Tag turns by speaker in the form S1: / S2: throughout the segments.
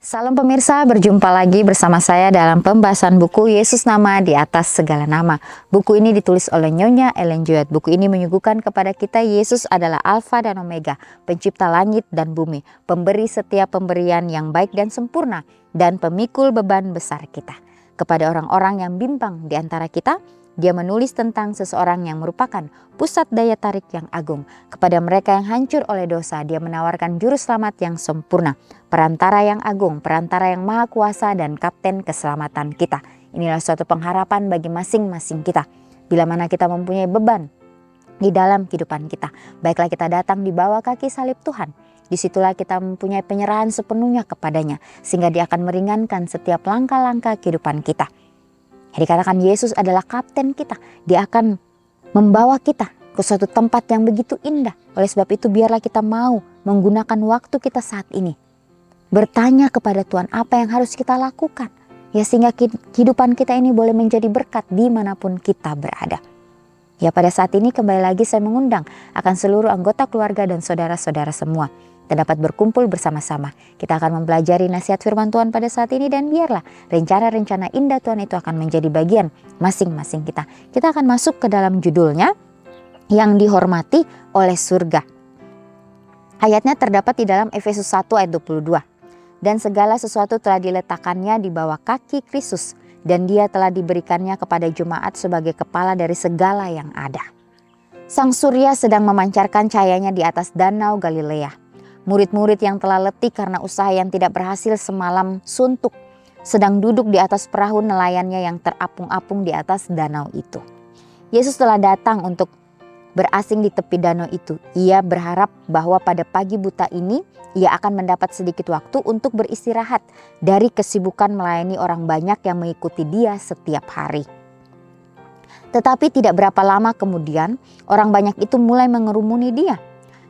S1: Salam pemirsa, berjumpa lagi bersama saya dalam pembahasan buku Yesus Nama di Atas Segala Nama. Buku ini ditulis oleh Nyonya Ellen G. White. Buku ini menyuguhkan kepada kita Yesus adalah Alfa dan Omega, pencipta langit dan bumi, pemberi setiap pemberian yang baik dan sempurna, dan pemikul beban besar kita. Kepada orang-orang yang bimbang di antara kita, dia menulis tentang seseorang yang merupakan pusat daya tarik yang agung. Kepada mereka yang hancur oleh dosa, dia menawarkan juru selamat yang sempurna, perantara yang agung, perantara yang maha kuasa, dan kapten keselamatan kita. Inilah suatu pengharapan bagi masing-masing kita. Bila mana kita mempunyai beban di dalam kehidupan kita, baiklah kita datang di bawah kaki salib Tuhan. Disitulah kita mempunyai penyerahan sepenuhnya kepadanya, sehingga dia akan meringankan setiap langkah-langkah kehidupan kita. Dikatakan Yesus adalah kapten kita. Dia akan membawa kita ke suatu tempat yang begitu indah. Oleh sebab itu biarlah kita mau menggunakan waktu kita saat ini, bertanya kepada Tuhan apa yang harus kita lakukan, ya, sehingga kehidupan kita ini boleh menjadi berkat dimanapun kita berada. Ya, pada saat ini kembali lagi saya mengundang akan seluruh anggota keluarga dan saudara-saudara semua dan dapat berkumpul bersama-sama. Kita akan mempelajari nasihat firman Tuhan pada saat ini, dan biarlah rencana-rencana indah Tuhan itu akan menjadi bagian masing-masing kita. Kita akan masuk ke dalam judulnya, yang dihormati oleh surga. Ayatnya terdapat di dalam Efesus 1 ayat 22. Dan segala sesuatu telah diletakkannya di bawah kaki Kristus, dan dia telah diberikannya kepada jemaat sebagai kepala dari segala yang ada. Sang surya sedang memancarkan cahayanya di atas danau Galilea. Murid-murid yang telah letih karena usaha yang tidak berhasil semalam suntuk sedang duduk di atas perahu nelayannya yang terapung-apung di atas danau itu. Yesus telah datang untuk berasing di tepi danau itu. Ia berharap bahwa pada pagi buta ini ia akan mendapat sedikit waktu untuk beristirahat dari kesibukan melayani orang banyak yang mengikuti dia setiap hari. Tetapi tidak berapa lama kemudian orang banyak itu mulai mengerumuni dia.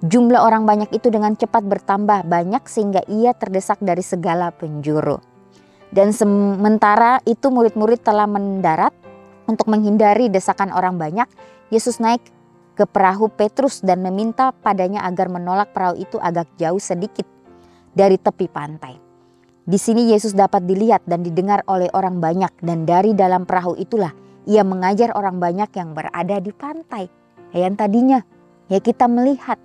S1: Jumlah orang banyak itu dengan cepat bertambah banyak sehingga ia terdesak dari segala penjuru. Dan sementara itu murid-murid telah mendarat untuk menghindari desakan orang banyak. Yesus naik ke perahu Petrus dan meminta padanya agar menolak perahu itu agak jauh sedikit dari tepi pantai. Di sini Yesus dapat dilihat dan didengar oleh orang banyak, dan dari dalam perahu itulah ia mengajar orang banyak yang berada di pantai. Yang tadinya kita melihat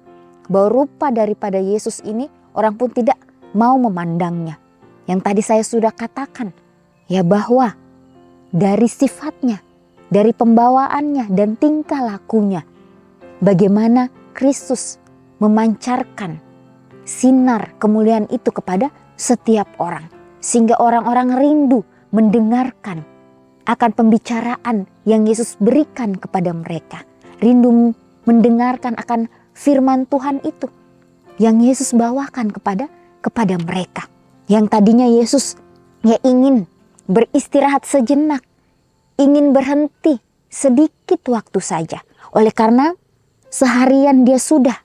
S1: bahwa rupa daripada Yesus ini orang pun tidak mau memandangnya. Yang tadi saya sudah katakan, bahwa dari sifatnya, dari pembawaannya dan tingkah lakunya, bagaimana Kristus memancarkan sinar kemuliaan itu kepada setiap orang, sehingga orang-orang rindu mendengarkan akan pembicaraan yang Yesus berikan kepada mereka, rindu mendengarkan akan firman Tuhan itu yang Yesus bawakan kepada mereka. Yang tadinya Yesus ingin beristirahat sejenak, ingin berhenti sedikit waktu saja. Oleh karena seharian dia sudah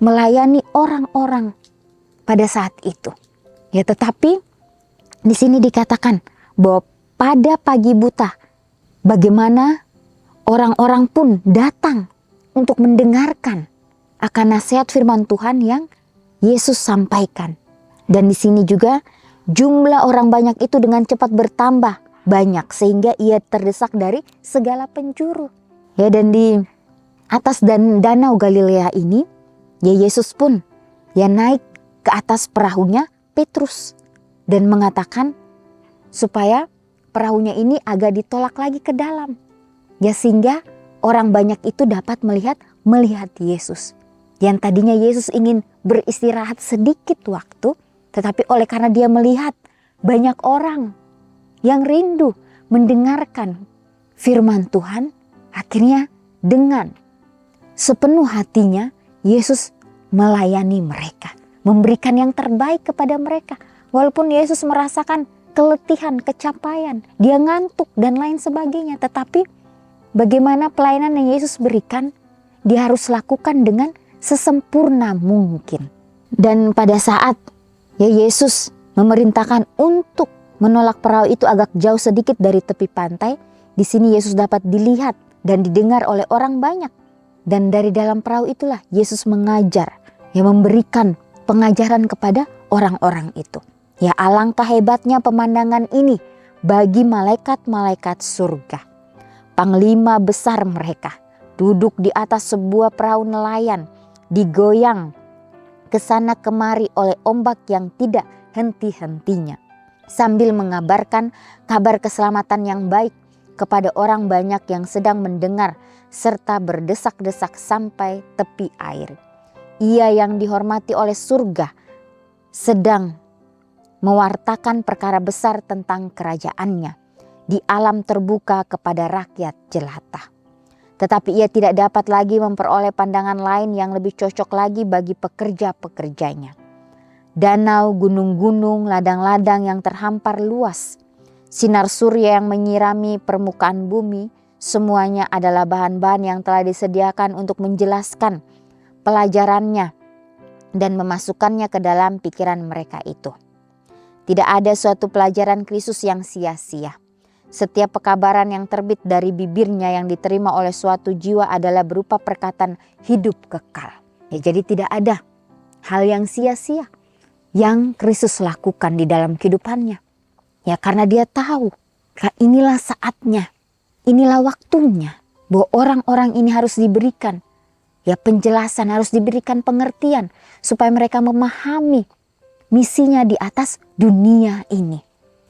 S1: melayani orang-orang pada saat itu. Tetapi di sini dikatakan bahwa pada pagi buta bagaimana orang-orang pun datang untuk mendengarkan akan nasihat firman Tuhan yang Yesus sampaikan. Dan di sini juga jumlah orang banyak itu dengan cepat bertambah banyak sehingga ia terdesak dari segala penjuru. Dan di atas danau Galilea ini Yesus pun naik ke atas perahunya Petrus dan mengatakan supaya perahunya ini agak ditolak lagi ke dalam. Sehingga orang banyak itu dapat melihat Yesus. Yang tadinya Yesus ingin beristirahat sedikit waktu, tetapi oleh karena dia melihat banyak orang yang rindu mendengarkan firman Tuhan, akhirnya dengan sepenuh hatinya Yesus melayani mereka, memberikan yang terbaik kepada mereka. Walaupun Yesus merasakan keletihan, kecapaian, dia ngantuk dan lain sebagainya, tetapi bagaimana pelayanan yang Yesus berikan, dia harus lakukan dengan sesempurna mungkin. Dan pada saat Yesus memerintahkan untuk menolak perahu itu agak jauh sedikit dari tepi pantai, di sini Yesus dapat dilihat dan didengar oleh orang banyak. Dan dari dalam perahu itulah Yesus mengajar, memberikan pengajaran kepada orang-orang itu. Ya, alangkah hebatnya pemandangan ini bagi malaikat-malaikat surga. Panglima besar mereka duduk di atas sebuah perahu nelayan, digoyang ke sana kemari oleh ombak yang tidak henti-hentinya, sambil mengabarkan kabar keselamatan yang baik kepada orang banyak yang sedang mendengar serta berdesak-desak sampai tepi air. Ia yang dihormati oleh surga sedang mewartakan perkara besar tentang kerajaannya di alam terbuka kepada rakyat jelata. Tetapi ia tidak dapat lagi memperoleh pandangan lain yang lebih cocok lagi bagi pekerja-pekerjanya. Danau, gunung-gunung, ladang-ladang yang terhampar luas, sinar surya yang menyirami permukaan bumi, semuanya adalah bahan-bahan yang telah disediakan untuk menjelaskan pelajarannya dan memasukkannya ke dalam pikiran mereka itu. Tidak ada suatu pelajaran Kristus yang sia-sia. Setiap pekabaran yang terbit dari bibirnya yang diterima oleh suatu jiwa adalah berupa perkataan hidup kekal. Ya, jadi tidak ada hal yang sia-sia yang Kristus lakukan di dalam kehidupannya. Ya, karena dia tahu inilah saatnya, inilah waktunya bahwa orang-orang ini harus diberikan ya penjelasan, harus diberikan pengertian supaya mereka memahami misinya di atas dunia ini.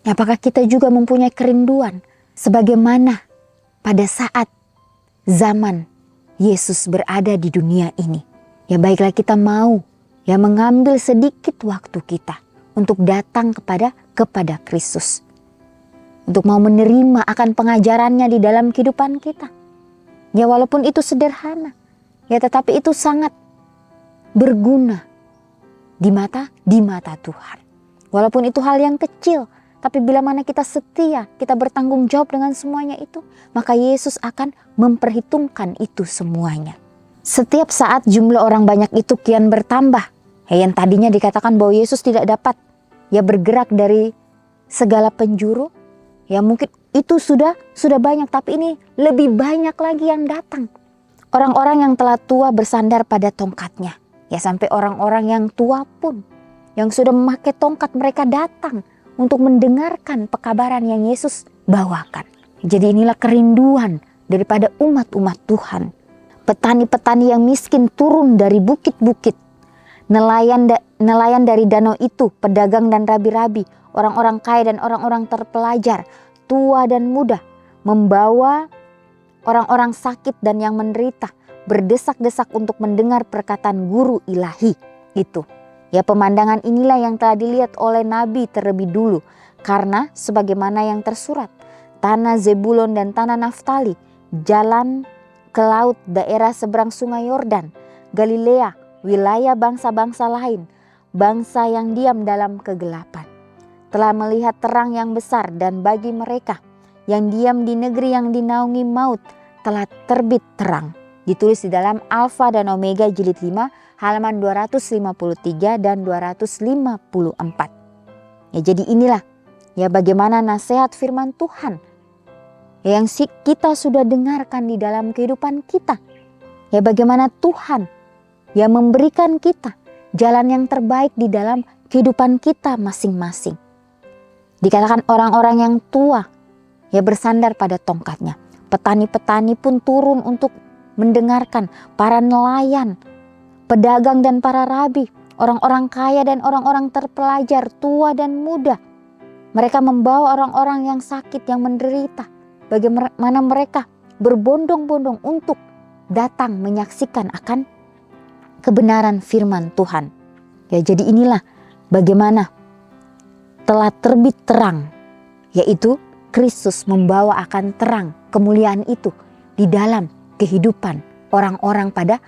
S1: Apakah kita juga mempunyai kerinduan sebagaimana pada saat zaman Yesus berada di dunia ini? Ya, baiklah kita mau ya mengambil sedikit waktu kita untuk datang kepada Kristus. Untuk mau menerima akan pengajarannya di dalam kehidupan kita. Ya, walaupun itu sederhana, ya tetapi itu sangat berguna di mata Tuhan. Walaupun itu hal yang kecil, tapi bila mana kita setia, kita bertanggung jawab dengan semuanya itu, maka Yesus akan memperhitungkan itu semuanya. Setiap saat jumlah orang banyak itu kian bertambah. Ya, yang tadinya dikatakan bahwa Yesus tidak dapat ya bergerak dari segala penjuru, ya mungkin itu sudah banyak, tapi ini lebih banyak lagi yang datang. Orang-orang yang telah tua bersandar pada tongkatnya. Ya, sampai orang-orang yang tua pun yang sudah memakai tongkat mereka datang untuk mendengarkan pekabaran yang Yesus bawakan. Jadi inilah kerinduan daripada umat-umat Tuhan. Petani-petani yang miskin turun dari bukit-bukit. Nelayan dari danau itu, pedagang dan rabi-rabi, orang-orang kaya dan orang-orang terpelajar, tua dan muda, membawa orang-orang sakit dan yang menderita, berdesak-desak untuk mendengar perkataan guru ilahi itu. Ya, pemandangan inilah yang telah dilihat oleh Nabi terlebih dulu. Karena sebagaimana yang tersurat, tanah Zebulon dan tanah Naftali, jalan ke laut daerah seberang sungai Yordan, Galilea, wilayah bangsa-bangsa lain, bangsa yang diam dalam kegelapan, telah melihat terang yang besar, dan bagi mereka yang diam di negeri yang dinaungi maut telah terbit terang. Ditulis di dalam Alfa dan Omega jilid 5 halaman 253 dan 254. Ya, jadi inilah ya bagaimana nasihat firman Tuhan yang kita sudah dengarkan di dalam kehidupan kita. Ya, bagaimana Tuhan yang memberikan kita jalan yang terbaik di dalam kehidupan kita masing-masing. Dikatakan orang-orang yang tua ya bersandar pada tongkatnya. Petani-petani pun turun untuk mendengarkan, para nelayan, pedagang dan para rabi, orang-orang kaya dan orang-orang terpelajar, tua dan muda. Mereka membawa orang-orang yang sakit, yang menderita. Bagaimana mereka berbondong-bondong untuk datang menyaksikan akan kebenaran firman Tuhan. Ya, jadi inilah bagaimana telah terbit terang, yaitu Kristus membawa akan terang kemuliaan itu di dalam kehidupan orang-orang pada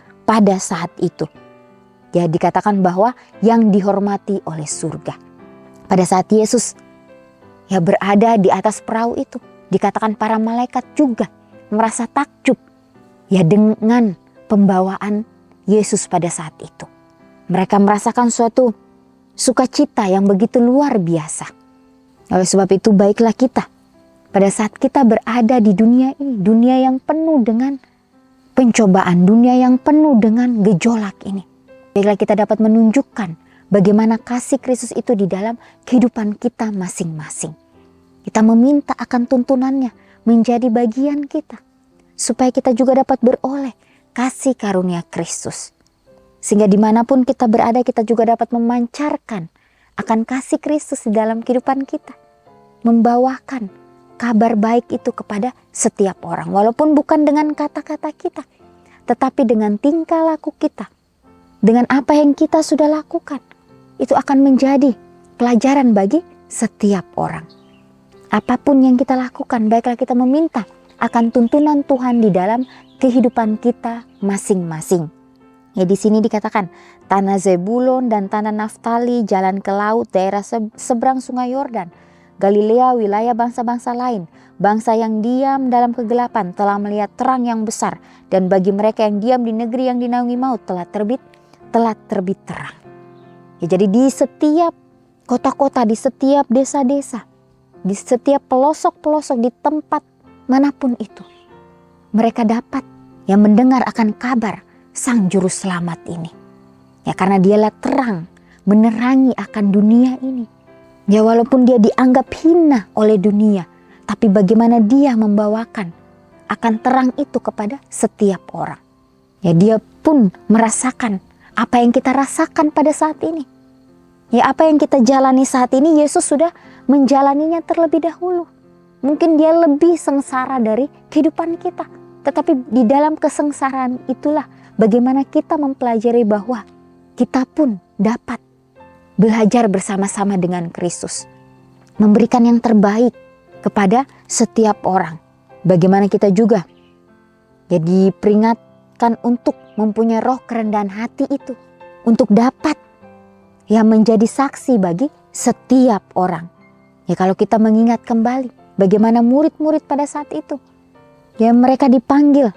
S1: saat itu. Ya, dikatakan bahwa yang dihormati oleh surga. Pada saat Yesus ya berada di atas perahu itu, dikatakan para malaikat juga merasa takjub ya dengan pembawaan Yesus pada saat itu. Mereka merasakan suatu sukacita yang begitu luar biasa. Oleh sebab itu baiklah kita pada saat kita berada di dunia ini, dunia yang penuh dengan pencobaan, dunia yang penuh dengan gejolak ini. Baiklah kita dapat menunjukkan bagaimana kasih Kristus itu di dalam kehidupan kita masing-masing. Kita meminta akan tuntunannya menjadi bagian kita, supaya kita juga dapat beroleh kasih karunia Kristus. Sehingga dimanapun kita berada, kita juga dapat memancarkan akan kasih Kristus di dalam kehidupan kita. Membawakan kabar baik itu kepada setiap orang. Walaupun bukan dengan kata-kata kita, tetapi dengan tingkah laku kita. Dengan apa yang kita sudah lakukan. Itu akan menjadi pelajaran bagi setiap orang. Apapun yang kita lakukan, baiklah kita meminta akan tuntunan Tuhan di dalam kehidupan kita masing-masing. Ya, di sini dikatakan tanah Zebulon dan tanah Naftali, jalan ke laut, daerah seberang sungai Yordan, Galilea, wilayah bangsa-bangsa lain, bangsa yang diam dalam kegelapan telah melihat terang yang besar, dan bagi mereka yang diam di negeri yang dinaungi maut telah terbit terang. Ya, jadi di setiap kota-kota, di setiap desa-desa, di setiap pelosok-pelosok, di tempat manapun itu, mereka dapat yang mendengar akan kabar Sang Juru Selamat ini. Ya, karena dialah terang menerangi akan dunia ini. Ya, walaupun dia dianggap hina oleh dunia, tapi bagaimana dia membawakan akan terang itu kepada setiap orang. Ya, dia pun merasakan apa yang kita rasakan pada saat ini. Ya, apa yang kita jalani saat ini, Yesus sudah menjalaninya terlebih dahulu. Mungkin dia lebih sengsara dari kehidupan kita. Tetapi di dalam kesengsaraan itulah bagaimana kita mempelajari bahwa kita pun dapat belajar bersama-sama dengan Kristus. Memberikan yang terbaik kepada setiap orang. Bagaimana kita juga jadi peringatkan untuk mempunyai roh kerendahan hati itu. Untuk dapat yang menjadi saksi bagi setiap orang. Ya, kalau kita mengingat kembali bagaimana murid-murid pada saat itu. Ya, mereka dipanggil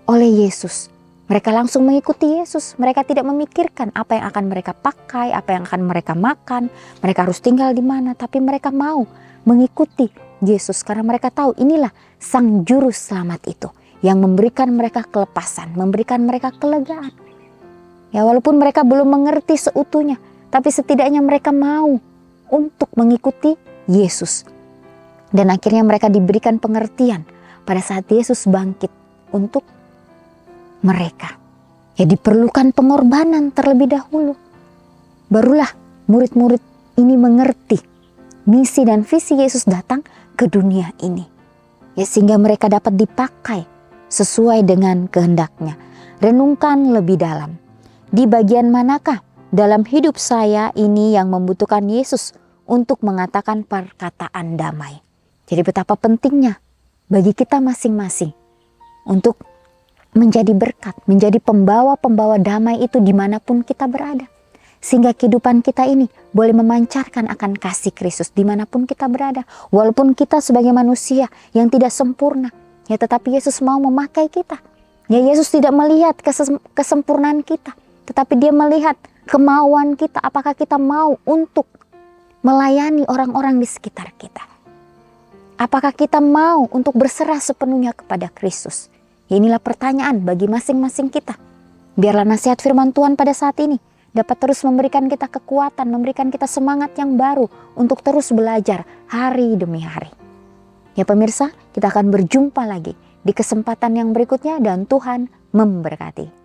S1: oleh Yesus. Mereka langsung mengikuti Yesus. Mereka tidak memikirkan apa yang akan mereka pakai, apa yang akan mereka makan, mereka harus tinggal di mana. Tapi mereka mau mengikuti Yesus karena mereka tahu inilah Sang Juru Selamat itu yang memberikan mereka kelepasan, memberikan mereka kelegaan. Ya, walaupun mereka belum mengerti seutuhnya, tapi setidaknya mereka mau untuk mengikuti Yesus. Dan akhirnya mereka diberikan pengertian pada saat Yesus bangkit untuk mereka. Ya, diperlukan pengorbanan terlebih dahulu. Barulah murid-murid ini mengerti misi dan visi Yesus datang ke dunia ini. Ya, sehingga mereka dapat dipakai sesuai dengan kehendaknya. Renungkan lebih dalam. Di bagian manakah dalam hidup saya ini yang membutuhkan Yesus untuk mengatakan perkataan damai? Jadi betapa pentingnya bagi kita masing-masing untuk menjadi berkat, menjadi pembawa-pembawa damai itu dimanapun kita berada. Sehingga kehidupan kita ini boleh memancarkan akan kasih Kristus dimanapun kita berada. Walaupun kita sebagai manusia yang tidak sempurna, ya tetapi Yesus mau memakai kita. Ya, Yesus tidak melihat kesempurnaan kita, tetapi dia melihat kemauan kita. Apakah kita mau untuk melayani orang-orang di sekitar kita? Apakah kita mau untuk berserah sepenuhnya kepada Kristus? Ya, inilah pertanyaan bagi masing-masing kita. Biarlah nasihat firman Tuhan pada saat ini dapat terus memberikan kita kekuatan, memberikan kita semangat yang baru untuk terus belajar hari demi hari. Ya pemirsa, kita akan berjumpa lagi di kesempatan yang berikutnya dan Tuhan memberkati.